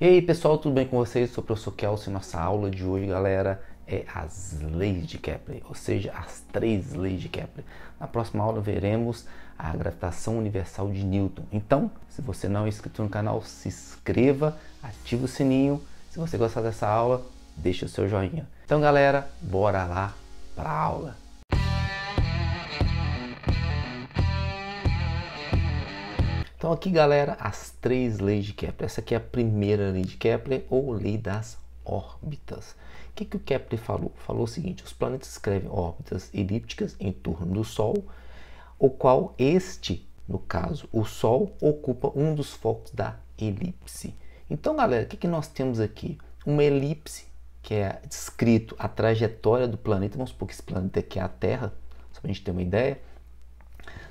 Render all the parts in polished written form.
E aí pessoal, tudo bem com vocês? Eu sou o professor Kelsey. Nossa aula de hoje, galera, é as leis de Kepler, ou seja, as 3 leis de Kepler. Na próxima aula veremos a gravitação universal de Newton. Então, se você não é inscrito no canal, se inscreva, ativa o sininho. Se você gostar dessa aula, deixa o seu joinha. Então galera, bora lá para a aula. Então aqui, galera, as 3 leis de Kepler. Essa aqui é a primeira lei de Kepler, ou lei das órbitas. O que o Kepler falou? Falou o seguinte: os planetas descrevem órbitas elípticas em torno do Sol, o qual este, no caso, o Sol, ocupa um dos focos da elipse. Então, galera, o que nós temos aqui? Uma elipse, que é descrito a trajetória do planeta. Vamos supor que esse planeta aqui é a Terra, só para a gente ter uma ideia.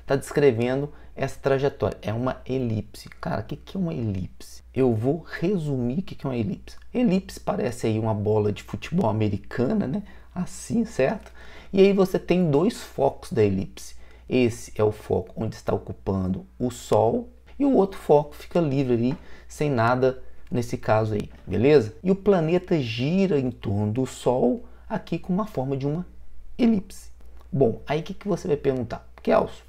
Está descrevendo essa trajetória. É uma elipse. Cara, o que é uma elipse? Eu vou resumir o que é uma elipse. Elipse parece aí uma bola de futebol americana, né? Assim, certo? E aí você tem 2 focos da elipse. Esse é o foco onde está ocupando o Sol, e o outro foco fica livre ali, sem nada nesse caso aí, beleza? E o planeta gira em torno do Sol, aqui com uma forma de uma elipse. Bom, aí o que você vai perguntar? Kelso,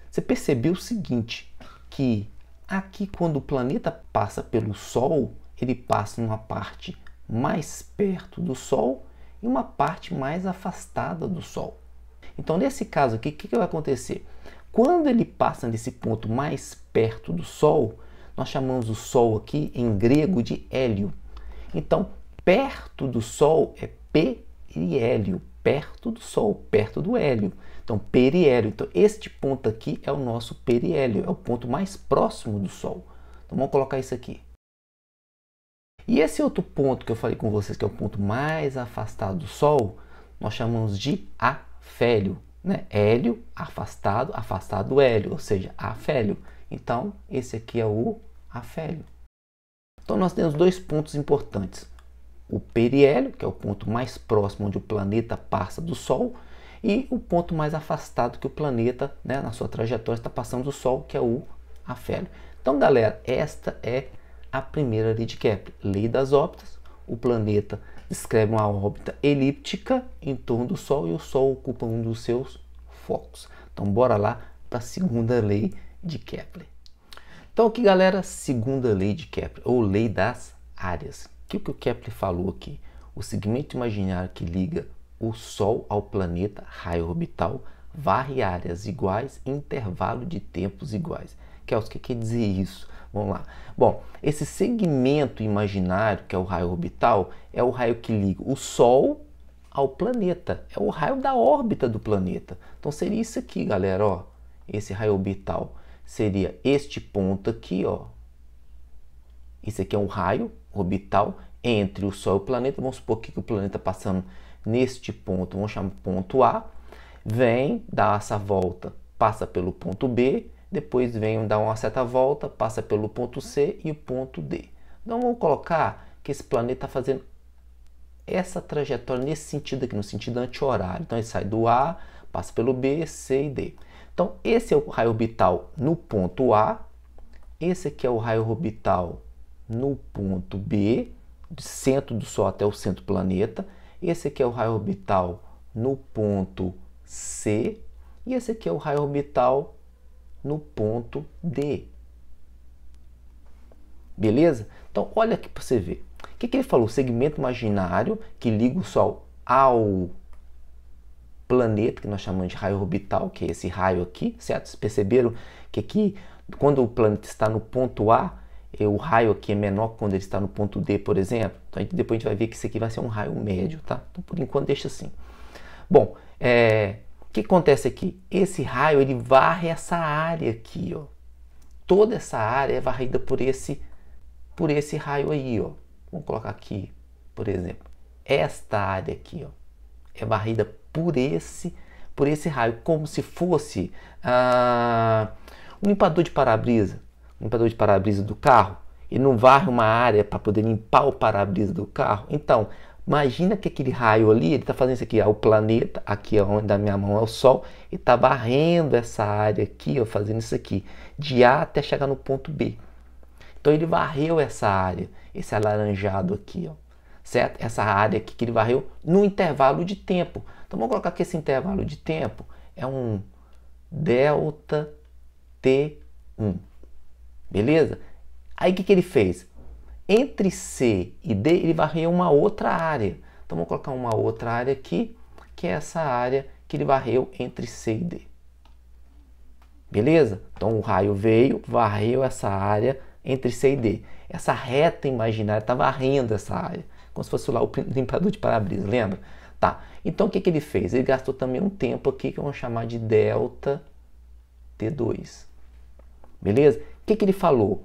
você percebeu o seguinte, que aqui quando o planeta passa pelo Sol, ele passa em uma parte mais perto do Sol e uma parte mais afastada do Sol. Então nesse caso aqui, o que vai acontecer? Quando ele passa nesse ponto mais perto do Sol, nós chamamos o Sol aqui em grego de hélio. Então perto do Sol é periélio, perto do Sol, perto do hélio. Então, periélio. Então, este ponto aqui é o nosso periélio, é o ponto mais próximo do Sol. Então, vamos colocar isso aqui. E esse outro ponto que eu falei com vocês, que é o ponto mais afastado do Sol, nós chamamos de afélio, né? Hélio, afastado, afastado do hélio, ou seja, afélio. Então, esse aqui é o afélio. Então, nós temos 2 pontos importantes. O periélio, que é o ponto mais próximo onde o planeta passa do Sol, e o ponto mais afastado que o planeta, né, na sua trajetória, está passando do Sol, que é o afélio. Então, galera, esta é a primeira lei de Kepler, lei das órbitas. O planeta descreve uma órbita elíptica em torno do Sol e o Sol ocupa um dos seus focos. Então, bora lá para a segunda lei de Kepler. Então, aqui, galera, segunda lei de Kepler, ou lei das áreas. O que o Kepler falou aqui? O segmento imaginário que liga o Sol ao planeta, raio orbital, varre áreas iguais em intervalo de tempos iguais. Kelso, o que quer dizer isso? Vamos lá. Bom, esse segmento imaginário, que é o raio orbital, é o raio que liga o Sol ao planeta. É o raio da órbita do planeta. Então seria isso aqui, galera, ó. Esse raio orbital seria este ponto aqui, ó. Esse aqui é um raio orbital entre o Sol e o planeta. Vamos supor que o planeta passando neste ponto, vamos chamar ponto A, vem, dá essa volta, passa pelo ponto B, depois vem dar uma certa volta, passa pelo ponto C e o ponto D. Então vamos colocar que esse planeta está fazendo essa trajetória nesse sentido aqui, no sentido anti-horário. Então ele sai do A, passa pelo B, C e D. Então esse é o raio orbital no ponto A, esse aqui é o raio orbital no ponto B, do centro do Sol até o centro do planeta. Esse aqui é o raio orbital no ponto C e esse aqui é o raio orbital no ponto D. Beleza? Então, olha aqui para você ver. O que ele falou? O segmento imaginário que liga o Sol ao planeta, que nós chamamos de raio orbital, que é esse raio aqui, certo? Vocês perceberam que aqui, quando o planeta está no ponto A, o raio aqui é menor quando ele está no ponto D, por exemplo. Então, depois a gente vai ver que isso aqui vai ser um raio médio, tá? Então, por enquanto, deixa assim. Bom, o que acontece aqui? Esse raio, ele varre essa área aqui, ó. Toda essa área é varrida por esse raio aí, ó. Vamos colocar aqui, por exemplo. Esta área aqui, ó, é varrida por esse raio, como se fosse um limpador de para-brisa. Limpador de para-brisa do carro, e não varre uma área para poder limpar o para-brisa do carro. Então, imagina que aquele raio ali, ele está fazendo isso aqui, ó, o planeta, aqui onde da minha mão é o Sol, e está varrendo essa área aqui, ó, fazendo isso aqui, de A até chegar no ponto B. Então ele varreu essa área, esse alaranjado aqui, ó, certo? Essa área aqui que ele varreu no intervalo de tempo. Então vamos colocar que esse intervalo de tempo é um delta T1, beleza? Aí o que ele fez? Entre C e D ele varreu uma outra área. Então vamos colocar uma outra área aqui, que é essa área que ele varreu entre C e D. Beleza? Então o raio veio, varreu essa área entre C e D. Essa reta imaginária está varrendo essa área, como se fosse lá o limpador de para-brisa, lembra? Tá. Então o que ele fez? Ele gastou também um tempo aqui que vamos chamar de delta T2. Beleza? O que ele falou?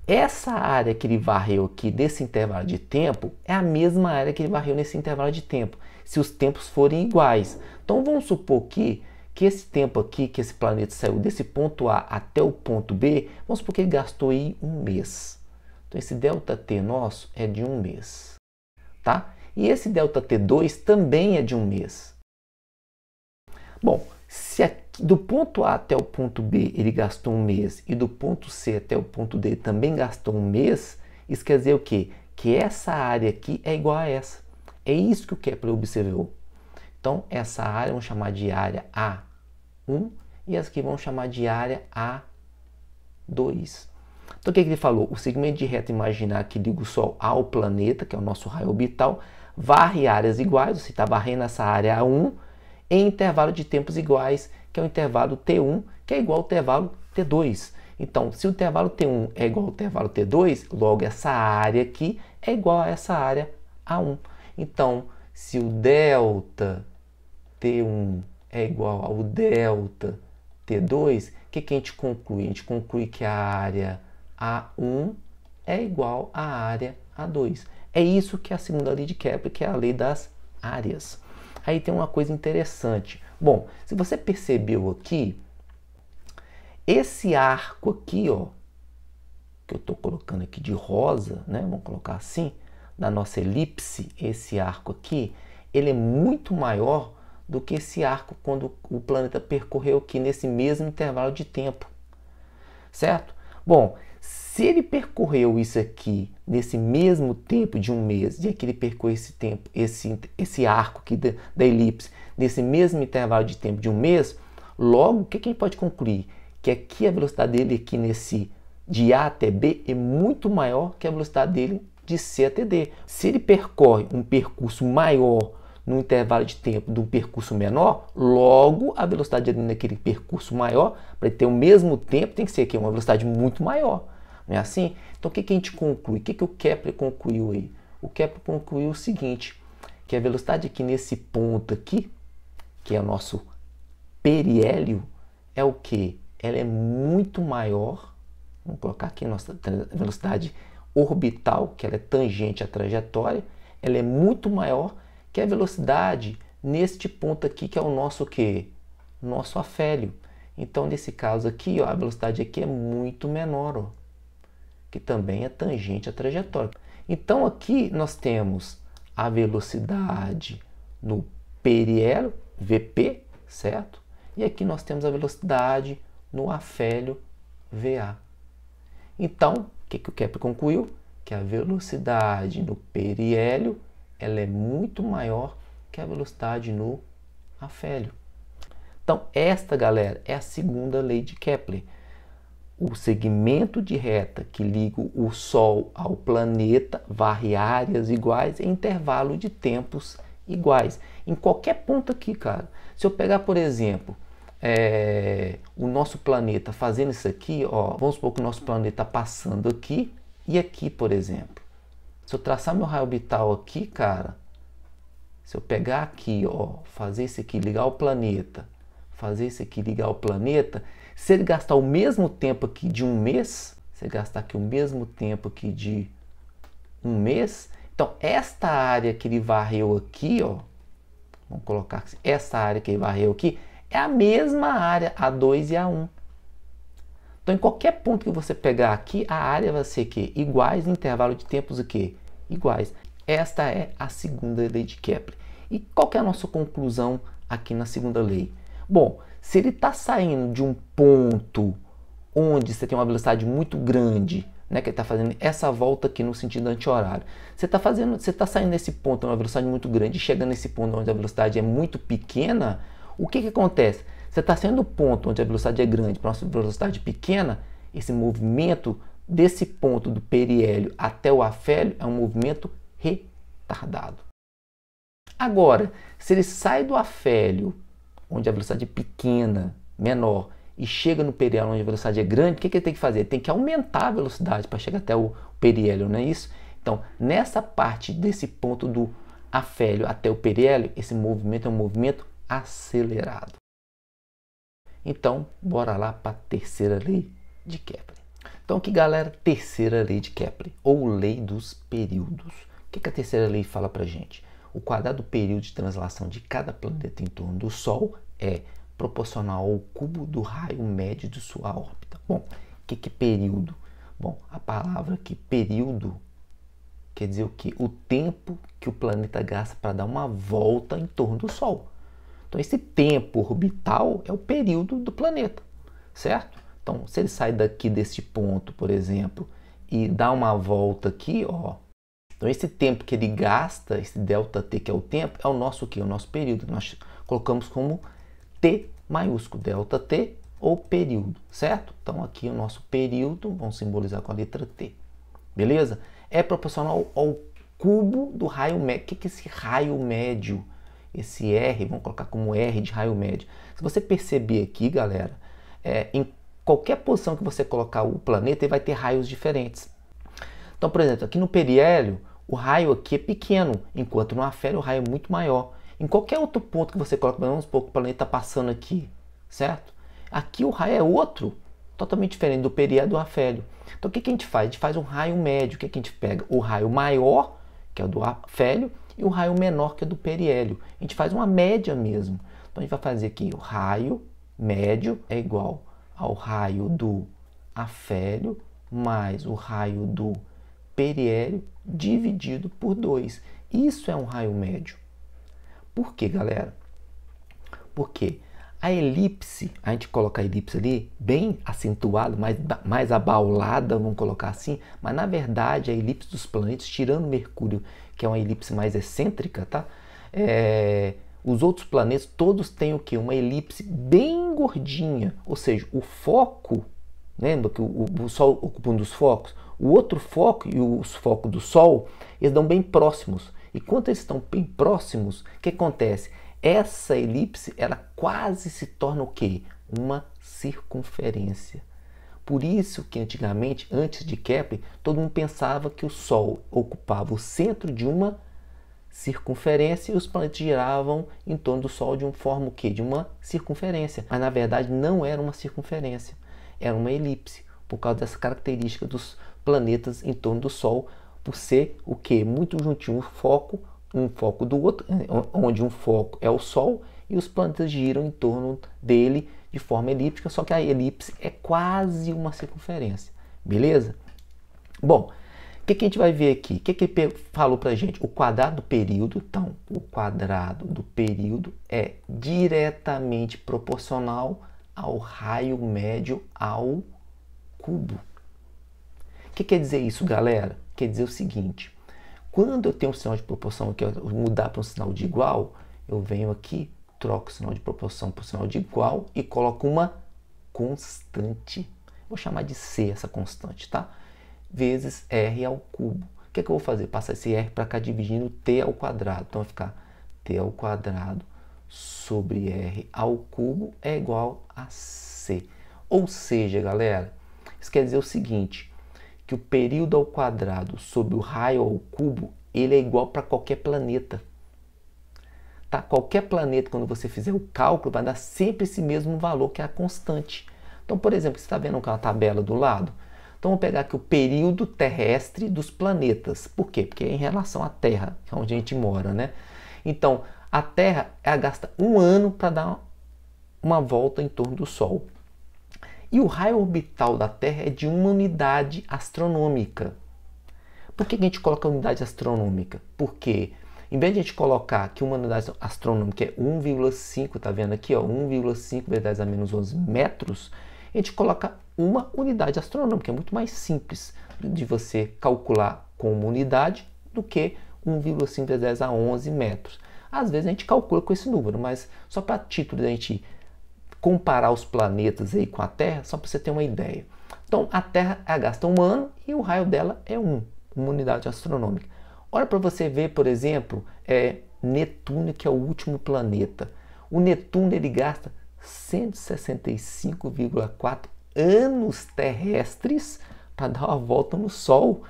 Essa área que ele varreu aqui desse intervalo de tempo é a mesma área que ele varreu nesse intervalo de tempo, se os tempos forem iguais. Então vamos supor que esse tempo aqui, que esse planeta saiu desse ponto A até o ponto B, vamos supor que ele gastou aí um mês. Então esse delta T nosso é de um mês, tá? E esse delta T2 também é de um mês. Bom, se aqui, do ponto A até o ponto B ele gastou um mês e do ponto C até o ponto D também gastou um mês, isso quer dizer o quê? Que essa área aqui é igual a essa. É isso que o Kepler observou. Então essa área vamos chamar de área A1 e essa aqui vamos chamar de área A2. Então o que ele falou? O segmento de reta imaginária que liga o Sol ao planeta, que é o nosso raio orbital, varre áreas iguais, você está varrendo essa área A1 em intervalo de tempos iguais, que é o intervalo T1, que é igual ao intervalo T2. Então, se o intervalo T1 é igual ao intervalo T2, logo essa área aqui é igual a essa área A1. Então, se o delta T1 é igual ao delta T2, o que a gente conclui? A gente conclui que a área A1 é igual à área A2. É isso que é a segunda lei de Kepler, que é a lei das áreas. Aí tem uma coisa interessante. Bom, se você percebeu aqui, esse arco aqui, ó, que eu estou colocando aqui de rosa, né? Vamos colocar assim, da nossa elipse, esse arco aqui, ele é muito maior do que esse arco quando o planeta percorreu aqui nesse mesmo intervalo de tempo, certo? Bom, se ele percorreu isso aqui nesse mesmo tempo de um mês, e aqui ele percorreu esse tempo, esse arco aqui da elipse, nesse mesmo intervalo de tempo de um mês, logo, o que a gente pode concluir? Que aqui a velocidade dele aqui de A até B é muito maior que a velocidade dele de C até D. Se ele percorre um percurso maior no intervalo de tempo de um percurso menor, logo a velocidade dele naquele percurso maior, para ele ter o mesmo tempo, tem que ser aqui uma velocidade muito maior. Não é assim? Então o que a gente conclui? O que o Kepler concluiu aí? O Kepler concluiu o seguinte, que a velocidade aqui nesse ponto aqui, que é o nosso periélio, é o que? Ela é muito maior, vamos colocar aqui nossa velocidade orbital, que ela é tangente à trajetória, ela é muito maior que a velocidade neste ponto aqui, que é o nosso quê? Nosso afélio. Então nesse caso aqui, ó, a velocidade aqui é muito menor, ó, que também é tangente à trajetória. Então aqui nós temos a velocidade no periélio, VP, certo? E aqui nós temos a velocidade no afélio, VA. Então, o que o Kepler concluiu? Que a velocidade no periélio ela é muito maior que a velocidade no afélio. Então, esta, galera, é a segunda lei de Kepler. O segmento de reta que liga o Sol ao planeta varre áreas iguais em intervalo de tempos iguais. Em qualquer ponto aqui, cara. Se eu pegar, por exemplo, o nosso planeta fazendo isso aqui, ó, vamos supor que o nosso planeta está passando aqui e aqui, por exemplo. Se eu traçar meu raio orbital aqui, cara, se eu pegar aqui, ó, fazer isso aqui, ligar o planeta, fazer isso aqui, ligar o planeta, se ele gastar o mesmo tempo aqui de um mês, se ele gastar aqui o mesmo tempo aqui de um mês, então esta área que ele varreu aqui, ó, vamos colocar assim, essa área que ele varreu aqui, é a mesma área, A2 e A1. Então, em qualquer ponto que você pegar aqui, a área vai ser que iguais em intervalo de tempos o quê? Iguais. Esta é a segunda lei de Kepler. E qual que é a nossa conclusão aqui na segunda lei? Bom, se ele está saindo de um ponto onde você tem uma velocidade muito grande, né, que ele está fazendo essa volta aqui no sentido anti-horário. Você está saindo desse ponto, uma velocidade muito grande, e chegando nesse ponto onde a velocidade é muito pequena, o que acontece? Você está saindo do ponto onde a velocidade é grande para uma velocidade pequena, esse movimento desse ponto do periélio até o afélio é um movimento retardado. Agora, se ele sai do afélio, onde a velocidade é pequena, menor, e chega no periélio onde a velocidade é grande, o que ele tem que fazer? Ele tem que aumentar a velocidade para chegar até o periélio, não é isso? Então, nessa parte desse ponto do afélio até o periélio, esse movimento é um movimento acelerado. Então, bora lá para a terceira lei de Kepler. Então, aqui, galera, terceira lei de Kepler, ou lei dos períodos. O que a terceira lei fala para a gente? O quadrado do período de translação de cada planeta em torno do Sol é proporcional ao cubo do raio médio de sua órbita. Bom, o que é período? Bom, a palavra aqui, período, quer dizer o quê? O tempo que o planeta gasta para dar uma volta em torno do Sol. Então, esse tempo orbital é o período do planeta, certo? Então, se ele sai daqui desse ponto, por exemplo, e dá uma volta aqui, ó. Então, esse tempo que ele gasta, esse ΔT, que é o tempo, é o nosso quê? O nosso período. Nós colocamos como T maiúsculo, ΔT ou período, certo? Então, aqui o nosso período, vamos simbolizar com a letra T, beleza? É proporcional ao cubo do raio médio. O que é esse raio médio? Esse R, vamos colocar como R de raio médio. Se você perceber aqui, galera, em qualquer posição que você colocar o planeta, ele vai ter raios diferentes. Então, por exemplo, aqui no periélio, o raio aqui é pequeno, enquanto no afélio o raio é muito maior. Em qualquer outro ponto que você coloca, vamos supor que o planeta está passando aqui, certo? Aqui o raio é outro, totalmente diferente do periélio e do afélio. Então, o que a gente faz? A gente faz um raio médio. O que a gente pega? O raio maior, que é o do afélio, e o raio menor, que é do periélio. A gente faz uma média mesmo. Então, a gente vai fazer aqui o raio médio é igual ao raio do afélio mais o raio do periélio dividido por 2. Isso é um raio médio. Por quê, galera? Porque a elipse, a gente coloca a elipse ali bem acentuada, mais abaulada, vamos colocar assim, mas na verdade a elipse dos planetas, tirando Mercúrio, que é uma elipse mais excêntrica, tá? Os outros planetas todos têm o quê? Uma elipse bem gordinha, ou seja, o foco, lembra que o Sol ocupa um dos focos? O outro foco e os focos do Sol, eles dão bem próximos. E quando eles estão bem próximos, o que acontece? Essa elipse, ela quase se torna o quê? Uma circunferência. Por isso que antigamente, antes de Kepler, todo mundo pensava que o Sol ocupava o centro de uma circunferência e os planetas giravam em torno do Sol de uma forma o quê? De uma circunferência. Mas na verdade não era uma circunferência, era uma elipse, por causa dessa característica dos planetas em torno do Sol, por ser o quê? Muito juntinho, um foco do outro, onde um foco é o Sol e os planetas giram em torno dele de forma elíptica, só que a elipse é quase uma circunferência, beleza? Bom, o que a gente vai ver aqui? O que ele falou pra gente? O quadrado do período, então, o quadrado do período é diretamente proporcional ao raio médio ao cubo. O que quer dizer isso, galera? Quer dizer o seguinte: quando eu tenho um sinal de proporção que eu mudar para um sinal de igual, eu venho aqui, troco o sinal de proporção por sinal de igual e coloco uma constante. Vou chamar de C essa constante, tá? Vezes R ao cubo. O que eu vou fazer? Passar esse R para cá dividindo T ao quadrado. Então vai ficar T ao quadrado sobre R ao cubo é igual a C. Ou seja, galera, isso quer dizer o seguinte: que o período ao quadrado sobre o raio ao cubo, ele é igual para qualquer planeta. Tá? Qualquer planeta, quando você fizer o cálculo, vai dar sempre esse mesmo valor, que é a constante. Então, por exemplo, você está vendo aquela tabela do lado? Então, vamos pegar aqui o período terrestre dos planetas. Por quê? Porque é em relação à Terra, que é onde a gente mora, né? Então, a Terra gasta 1 ano para dar uma volta em torno do Sol. E o raio orbital da Terra é de 1 unidade astronômica. Por que a gente coloca unidade astronômica? Porque, em vez de a gente colocar que uma unidade astronômica é 1,5, tá vendo aqui, ó, 1,5 vezes 10 a menos 11 metros, a gente coloca uma unidade astronômica, é muito mais simples. de você calcular com uma unidade do que 1,5 vezes 10 a 11 metros. Às vezes a gente calcula com esse número, mas só para título de a gente comparar os planetas aí com a Terra, só para você ter uma ideia. Então a Terra gasta 1 ano e o raio dela é uma unidade astronômica. Olha para você ver, por exemplo, Netuno, que é o último planeta. O Netuno ele gasta 165,4 anos terrestres para dar uma volta no Sol.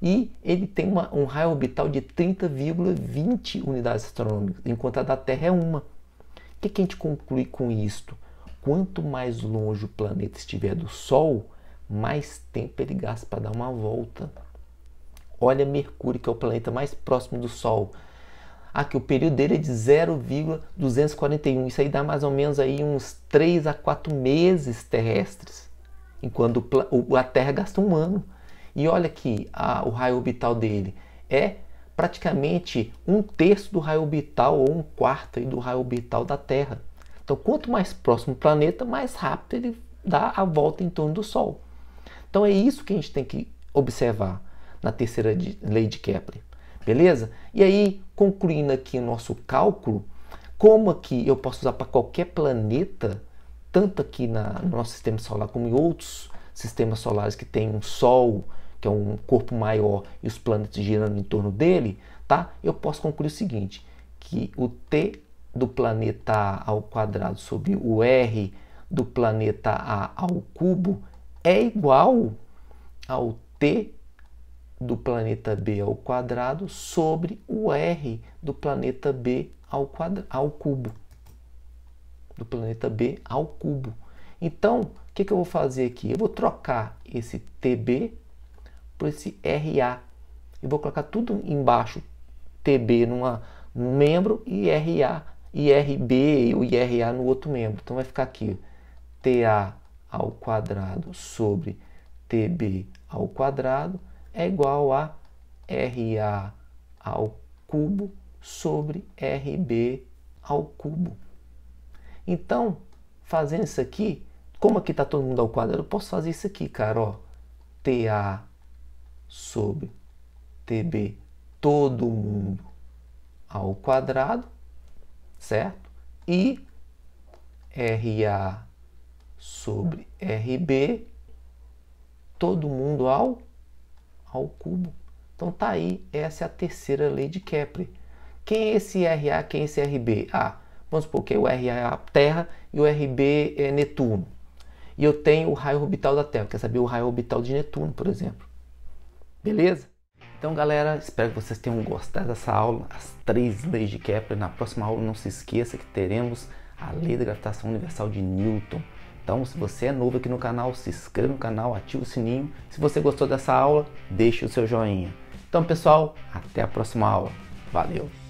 E ele tem um raio orbital de 30,20 unidades astronômicas, enquanto a da Terra é uma. O que a gente conclui com isto? Quanto mais longe o planeta estiver do Sol, mais tempo ele gasta para dar uma volta. Olha Mercúrio, que é o planeta mais próximo do Sol. Aqui o período dele é de 0,241. Isso aí dá mais ou menos aí uns 3 a 4 meses terrestres, enquanto a Terra gasta 1 ano. E olha aqui, o raio orbital dele é praticamente 1/3 do raio orbital ou 1/4 aí do raio orbital da Terra. Então, quanto mais próximo o planeta, mais rápido ele dá a volta em torno do Sol. Então, é isso que a gente tem que observar na terceira lei de Kepler. Beleza? E aí, concluindo aqui o nosso cálculo, como aqui eu posso usar para qualquer planeta, tanto aqui no nosso sistema solar como em outros sistemas solares que tem um Sol, que é um corpo maior, e os planetas girando em torno dele, tá? Eu posso concluir o seguinte, que o T do planeta A ao quadrado sobre o R do planeta A ao cubo é igual ao T do planeta B ao quadrado sobre o R do planeta B ao cubo. Do planeta B ao cubo. Então, o que eu vou fazer aqui? Eu vou trocar esse TB por esse RA. Eu vou colocar tudo embaixo, TB num membro e RA, IRB e o IRA no outro membro. Então vai ficar aqui TA ao quadrado sobre TB ao quadrado é igual a RA ao cubo sobre RB ao cubo. Então, fazendo isso aqui, como aqui está todo mundo ao quadrado, eu posso fazer isso aqui, cara, ó. TA sobre TB, todo mundo ao quadrado, certo? E RA sobre RB, todo mundo ao cubo. Então tá aí, essa é a terceira lei de Kepler. Quem é esse RA, quem é esse RB? Vamos supor que o RA é a Terra e o RB é Netuno. E eu tenho o raio orbital da Terra. Quer saber o raio orbital de Netuno, por exemplo? Beleza? Então, galera, espero que vocês tenham gostado dessa aula, as 3 leis de Kepler. Na próxima aula, não se esqueça que teremos a lei da gravitação universal de Newton. Então, se você é novo aqui no canal, se inscreva no canal, ative o sininho. Se você gostou dessa aula, deixe o seu joinha. Então, pessoal, até a próxima aula. Valeu!